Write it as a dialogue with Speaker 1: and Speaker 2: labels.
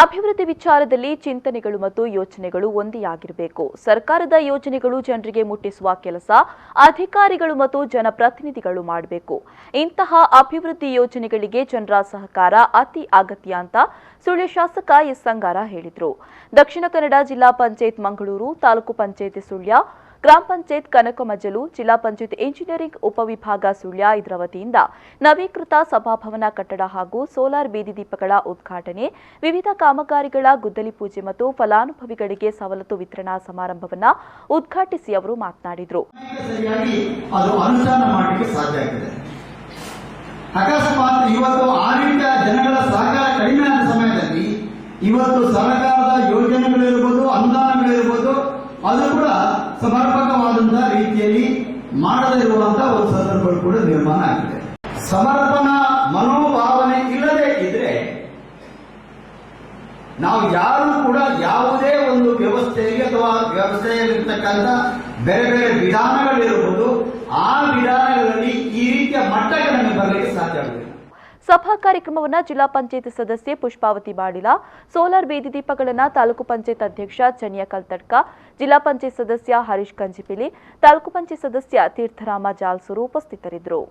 Speaker 1: ಅಭಿವೃದ್ಧಿ ವಿಚಾರದಲ್ಲಿ ಚಿಂತನೆಗಳು ಮತ್ತು ಯೋಚನೆಗಳು ಒಂದೇ ಆಗಿರಬೇಕು. ಸರ್ಕಾರದ ಯೋಜನೆಗಳು ಜನರಿಗೆ ಮುಟ್ಟಿಸುವ ಕೆಲಸ ಅಧಿಕಾರಿಗಳು ಮತ್ತು ಜನಪ್ರತಿನಿಧಿಗಳು ಮಾಡಬೇಕು. ಇಂತಹ ಅಭಿವೃದ್ಧಿ ಯೋಜನೆಗಳಿಗೆ ಜನರ ಸಹಕಾರ ಅತಿ ಅಗತ್ಯ ಅಂತ ಸುಳ್ಯ ಶಾಸಕ ಎಸ್ ಸಂಗಾರ ಹೇಳಿದರು. ದಕ್ಷಿಣ ಕನ್ನಡ ಜಿಲ್ಲಾ ಪಂಚಾಯತ್ ಮಂಗಳೂರು, ತಾಲೂಕು ಪಂಚಾಯತ್ ಸುಳ್ಯ, ಗ್ರಾಮ ಪಂಚಾಯತ್ ಕನಕಮಜ್ಜಲು, ಜಿಲ್ಲಾ ಪಂಚಾಯತ್ ಇಂಜಿನಿಯರಿಂಗ್ ಉಪವಿಭಾಗ ಸುಳ್ಯ ಇದರ ವತಿಯಿಂದ ನವೀಕೃತ ಸಭಾಭವನ ಕಟ್ಟಡ ಹಾಗೂ ಸೋಲಾರ್ ಬೀದಿ ದೀಪಗಳ ಉದ್ಘಾಟನೆ, ವಿವಿಧ ಕಾಮಗಾರಿಗಳ ಗುದ್ದಲಿ ಪೂಜೆ ಮತ್ತು ಫಲಾನುಭವಿಗಳಿಗೆ ಸವಲತ್ತು ವಿತರಣಾ ಸಮಾರಂಭವನ್ನು ಉದ್ಘಾಟಿಸಿ ಅವರು ಮಾತನಾಡಿದರು.
Speaker 2: ಅಕಸ್ಮಾತ್ ಇವತ್ತು ಆ ರೀತಿಯ ಜನಗಳ ಸಹಕಾರ ಕಡಿಮೆ ಆದ ಸಮಯದಲ್ಲಿ ಇವತ್ತು ಸರ್ಕಾರದ ಯೋಜನೆಗಳಿರ್ಬೋದು, ಅನುದಾನಗಳಿರ್ಬೋದು, ಅದು ಕೂಡ ಸಮರ್ಪಕವಾದಂತಹ ರೀತಿಯಲ್ಲಿ ಮಾಡದೇ ಇರುವಂತಹ ಒಂದು ಸಂದರ್ಭಗಳು ಕೂಡ ನಿರ್ಮಾಣ ಆಗಿದೆ. ಸಮರ್ಪಣಾ ಮನೋಭಾವನೆ ಇಲ್ಲದೆ ಇದ್ರೆ ನಾವು ಯಾರು ಕೂಡ ಯಾವುದೇ ಒಂದು ವ್ಯವಸ್ಥೆಗೆ ಅಥವಾ ವ್ಯವಸ್ಥೆಯಲ್ಲಿರ್ತಕ್ಕಂಥ ಬೇರೆ ಬೇರೆ ವಿಧಾನಗಳಿರಬಹುದು, ಆ ವಿಧಾನಗಳಲ್ಲಿ ಈ ರೀತಿಯ ಮಟ್ಟಗಳನ್ನು ಬರಲಿಕ್ಕೆ ಸಾಧ್ಯವಿದೆ.
Speaker 1: ಸಭಾ ಕಾರ್ಯಕ್ರಮವನ್ನು ಜಿಲ್ಲಾ ಪಂಚಾಯತ್ ಸದಸ್ಯೆ ಪುಷ್ಪಾವತಿ ಬಾಡಿಲ, ಸೋಲಾರ್ ಬೀದಿ ದೀಪಗಳನ್ನು ತಾಲೂಕು ಪಂಚಾಯತ್ ಅಧ್ಯಕ್ಷ ಚನಿಯ ಕಲ್ತಡ್ಕ, ಜಿಲ್ಲಾ ಪಂಚಾಯತ್ ಸದಸ್ಯ ಹರೀಶ್ ಕಂಜಿಪಿಲಿ, ತಾಲೂಕು ಪಂಚಾಯತ್ ಸದಸ್ಯ ತೀರ್ಥರಾಮ ಜಾಲ್ಸೂರು ಉಪಸ್ಥಿತರಿದ್ದರು.